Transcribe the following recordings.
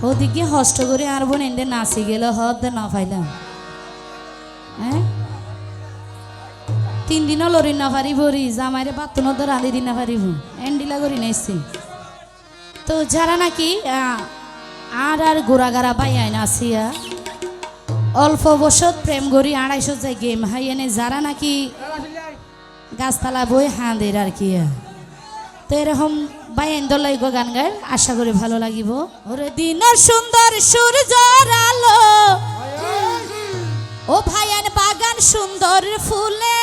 ওদিকে হষ্ট করে আর বোন এনে নাচি গেল হদ না পাইলাম হ্যাঁ 3 দিনও লড়ি না পারিব রি জামাইরে বাতুন রাঁধি দিন না পারিব এন্ডিলা করি নাইছি তো যারা নাকি আর গোড়াগাড়া বাই আইন আসিয়া অল্প বছর প্রেম করি 250 যায় গেম হাই এনে যারা নাকি গাছতলা বই হাঁদের আর কি তো এরকম বাইন দলাই গান গায় আশা করি ভালো লাগিব ওরে দিনের সুন্দর সূর্য আলো ও ভাইয়ান বাগান সুন্দর ফুলে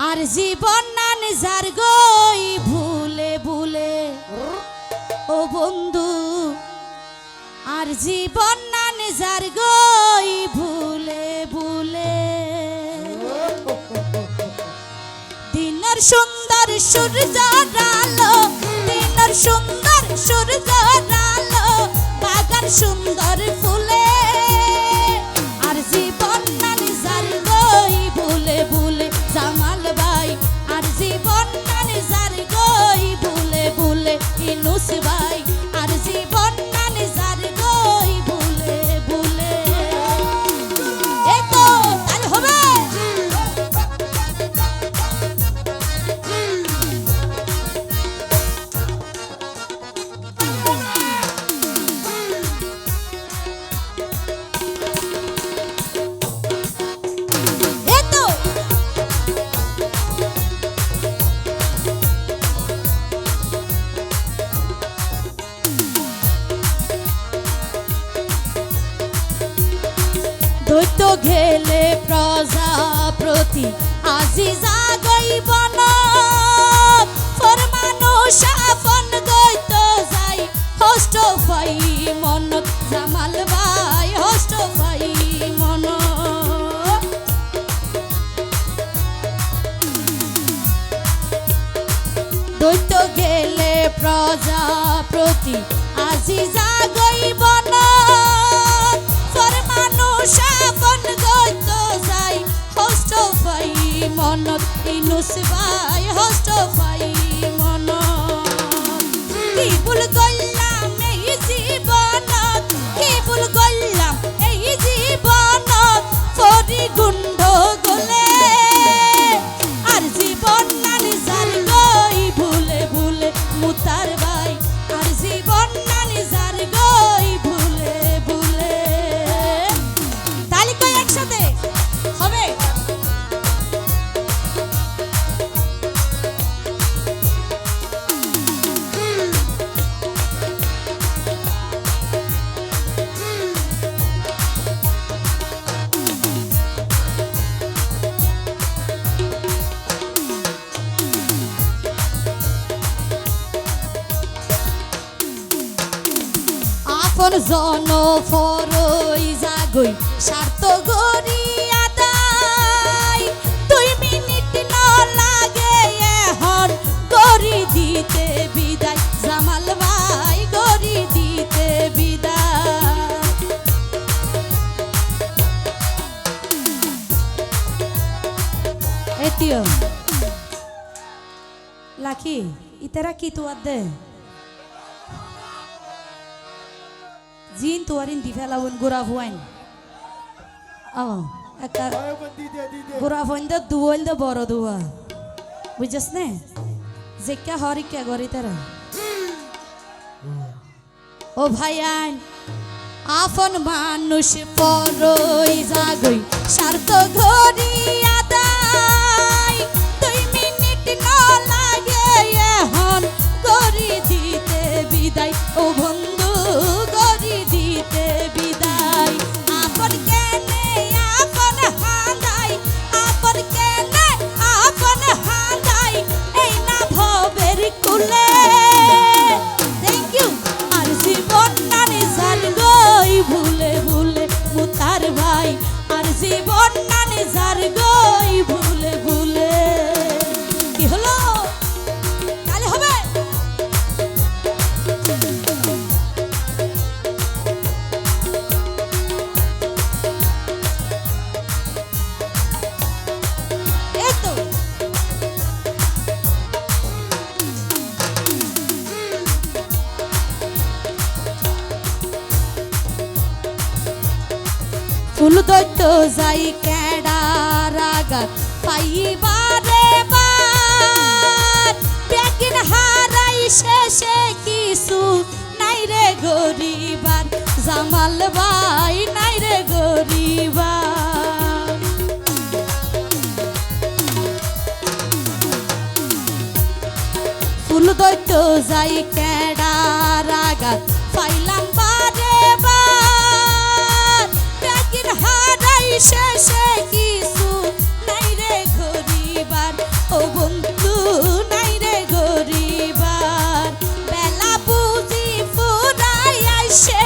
আর জীবন না নিজার গই ভুলে ভুলে ও বন্ধু আর জীবন না নিজার গই ভুলে ভুলে দিনের সুন্দর সূর্য আলো দিনের সুন্দর সূর্য আলো বাগান সুন্দর ফুলে আর জীবন না নিজার গই ভুলে ভুলে জামাল ভাই আর জীবন না নিজার গই ভুলে ভুলে ইনুস ভাই আর জীবন না নিজার গই ভুলে ভুলে এই তো তাহলে হবে দৈত্য ঘেলে প্রজাপতি আজি জাগই বন ফর মানুষ আপন দৈত্য যাই হষ্ট পাই মনত জামাল ভাই হষ্ট পাই মন দৈত্য গেলে প্রজাপতি আজি জাগই বন ফর মানুষ আপন দৈত্য যাই হষ্ট পাই মনত ইনুস ভাই হষ্ট পাই মনত কি ভুল করলাম এই জীবনত কি ভুল করলাম এই জীবনত ফরি গুণ্ড গলে আর জীবন না নিজার গই ভুলে ভুলে মুতার ভাই আর জীবন না নিজার গই ভুলে ভুলে তালি কই একসাথে হবে আপন জন ফরই জাগই স্বার্থ গরি আদায় 2 মিনিট ন লাগে এখন গরি দিতে বিদায় জামাল ভাই গরি দিতে বিদায় এতিও লাকি ইতারা কি তো আদে জিন তোয়ারিন দি ফেলাবন গোরা ভুয়াইন একটা গোরা ভুয়াইন দা দুয়াইন দা বড় দুয়া বুঝছস নে জেকা হরিকা গরি তারা ও ভাইয়ান আপন মানুষ পরই জাগই স্বার্থ ঘরি আদায় 2 মিনিট ন লাগে এখন গরি দিতে বিদায় ও বন্ধু গরি দিতে বিদায় আপন কেনে আপন হাঁদাই আপন কেনে আপন হাঁদাই এই না ভবের কুলে থ্যাংক ইউ আর জীবন না নিজার গই ভুলে ভুলে মুতার ভাই আর জীবন না নিজার গই ফুল দৈত্য যাই কেডার আঘাত পাইবারে বার বেগিন হারাই শেষে কিছু নাই রে গরিবার জামাল ভাই নাই রে গরিবার ফুল দৈত্য যাই কেডার আঘাত পাইলাম বারে বার বেগিন হারাই শেষে কিছু নাই রে গরিবার ও বন্ধু নাই রে গরিবার বেলা বুঝি ফুরাই আইসে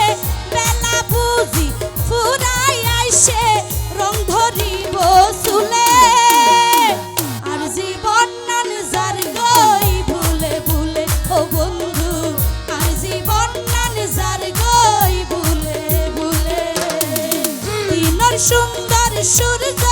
বেলা বুঝি ফুরাই আইসে রং ধরিব চুলে আর জীবন নান যার গই ভুলে ভুলে ও বন্ধু আর জীবন নান যার গই ভুলে ভুলে দিনের সুন্দর সূর্য